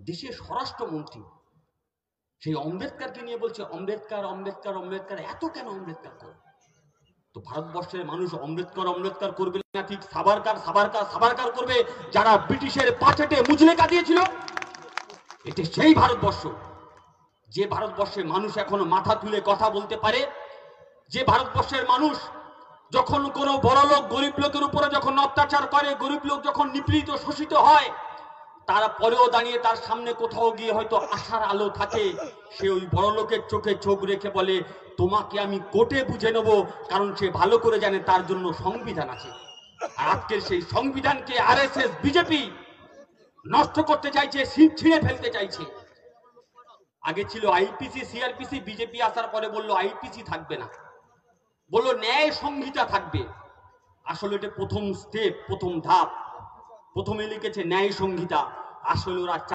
দেশের স্বরাষ্ট্রমন্ত্রী সেই আম্বেদকরকে নিয়ে বলছে আম্বেদকর আম্বেদকর আম্বেদকর, এত কেন আম্বেদকর করে? তো ভারতবর্ষের মানুষ আম্বেদকর আম্বেদকর করবে না, ঠিক সাভারকার সাভারকার সাভারকার করবে, যারা ব্রিটিশের পাচেটে মুচলেকা দিয়েছিল। এটা সেই ভারতবর্ষ, যে ভারতবর্ষের মানুষ এখনো মাথা তুলে কথা বলতে পারে, যে ভারতবর্ষের মানুষ যখন কোনো বড় লোক গরিব লোকের উপরে যখন অত্যাচার করে, গরিব লোক যখন নিপীড়িত শোষিত হয়, তারপরেও দাঁড়িয়ে তার সামনে কোথাও গিয়ে হয়তো আশার আলো থাকে, সে ওই বড় লোকের চোখে চোখ রেখে বলে তোমাকে আমি কোর্টে বুঝে নেব, কারণ সে ভালো করে জানে তার জন্য সংবিধান আছে। আর আজকের সেই সংবিধানকে আরএসএস বিজেপি নষ্ট করতে চাইছে, ছিঁড়ে ফেলতে চাইছে। আগে ছিল আইপিসি সিআরপিসি, বিজেপি আসার পরে বললো আইপিসি থাকবে না, বললো ন্যায় সংহিতা থাকবে। আসলে এটা প্রথম স্টেপ, প্রথম ধাপ। প্রথমে লিখেছে ন্যায় সংহিতা, আসলে ওরা